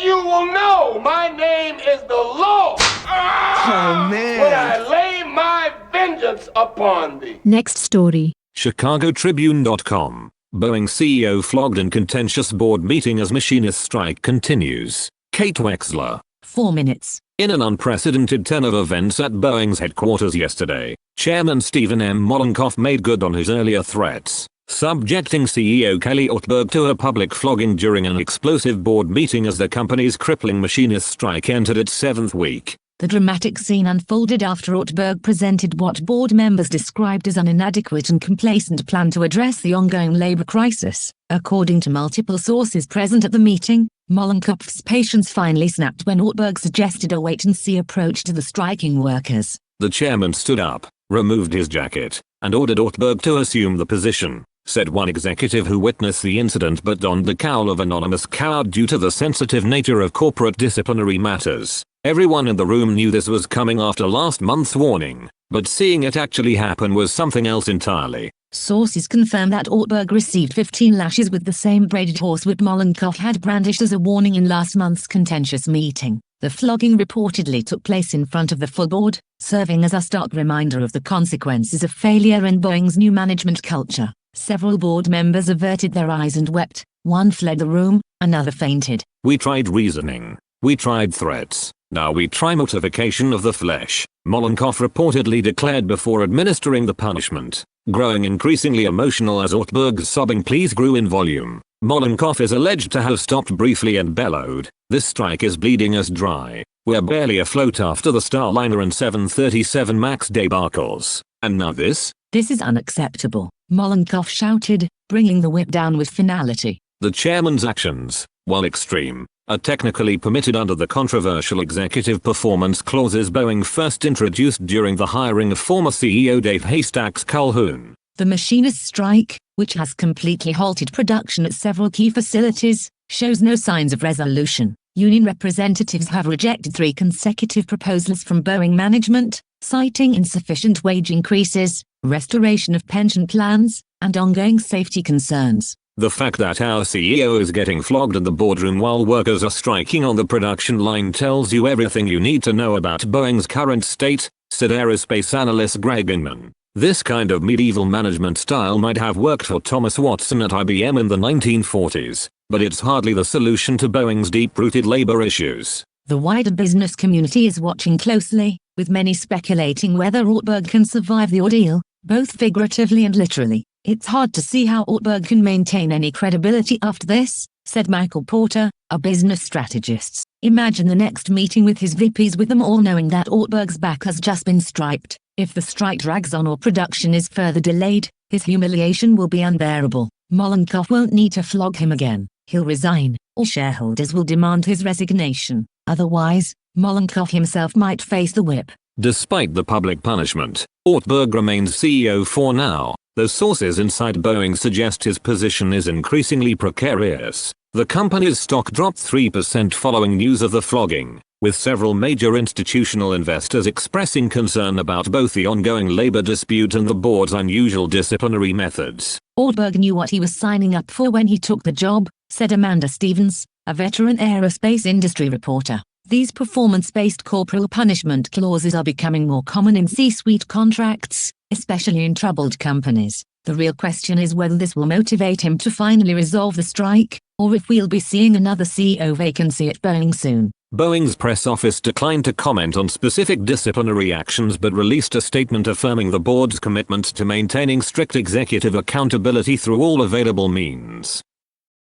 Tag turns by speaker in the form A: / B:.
A: you will know my name is the Lord.
B: Oh, man.
A: When I lay my vengeance upon thee.
C: Next story.
D: ChicagoTribune.com. Boeing CEO flogged in contentious board meeting as machinist strike continues. Kate Wexler.
C: 4 minutes.
D: In an unprecedented turn of events at Boeing's headquarters yesterday, Chairman Stephen M. Mollenkopf made good on his earlier threats, subjecting CEO Kelly Ortberg to a public flogging during an explosive board meeting as the company's crippling machinist strike entered its 7th week.
C: The dramatic scene unfolded after Ortberg presented what board members described as an inadequate and complacent plan to address the ongoing labor crisis. According to multiple sources present at the meeting, Mollenkopf's patience finally snapped when Ortberg suggested a wait-and-see approach to the striking workers.
D: The chairman stood up, removed his jacket, and ordered Ortberg to assume the position, said one executive who witnessed the incident but donned the cowl of anonymous coward due to the sensitive nature of corporate disciplinary matters. Everyone in the room knew this was coming after last month's warning, but seeing it actually happen was something else entirely.
C: Sources confirm that Ortberg received 15 lashes with the same braided horsewhip Mollenkopf had brandished as a warning in last month's contentious meeting. The flogging reportedly took place in front of the full board, serving as a stark reminder of the consequences of failure in Boeing's new management culture. Several board members averted their eyes and wept. One fled the room, another fainted.
D: We tried reasoning. We tried threats. Now we try mortification of the flesh, Mollenkopf reportedly declared before administering the punishment. Growing increasingly emotional as Ortberg's sobbing pleas grew in volume, Mollenkopf is alleged to have stopped briefly and bellowed, "This strike is bleeding us dry. We're barely afloat after the Starliner and 737 MAX debacles. And now this?
C: This is unacceptable," Mollenkopf shouted, bringing the whip down with finality.
D: The chairman's actions, while extreme, are technically permitted under the controversial executive performance clauses Boeing first introduced during the hiring of former CEO Dave Haystacks Calhoun.
C: The machinist strike, which has completely halted production at several key facilities, shows no signs of resolution. Union representatives have rejected 3 consecutive proposals from Boeing management, citing insufficient wage increases, restoration of pension plans, and ongoing safety concerns.
D: The fact that our CEO is getting flogged in the boardroom while workers are striking on the production line tells you everything you need to know about Boeing's current state, said aerospace analyst Greg Inman. This kind of medieval management style might have worked for Thomas Watson at IBM in the 1940s, but it's hardly the solution to Boeing's deep-rooted labor issues.
C: The wider business community is watching closely, with many speculating whether Ortberg can survive the ordeal, both figuratively and literally. "It's hard to see how Ortberg can maintain any credibility after this," said Michael Porter, a business strategist. "Imagine the next meeting with his VPs with them all knowing that Ortberg's back has just been striped. If the strike drags on or production is further delayed, his humiliation will be unbearable. Mollenkopf won't need to flog him again. He'll resign, or shareholders will demand his resignation. Otherwise, Mollenkopf himself might face the whip."
D: Despite the public punishment, Ortberg remains CEO for now, though sources inside Boeing suggest his position is increasingly precarious. The company's stock dropped 3% following news of the flogging, with several major institutional investors expressing concern about both the ongoing labor dispute and the board's unusual disciplinary methods.
C: "Ortberg knew what he was signing up for when he took the job," said Amanda Stevens, a veteran aerospace industry reporter. "These performance-based corporal punishment clauses are becoming more common in C-suite contracts, especially in troubled companies. The real question is whether this will motivate him to finally resolve the strike, or if we'll be seeing another CEO vacancy at Boeing soon."
D: Boeing's press office declined to comment on specific disciplinary actions but released a statement affirming the board's commitment to maintaining strict executive accountability through all available means.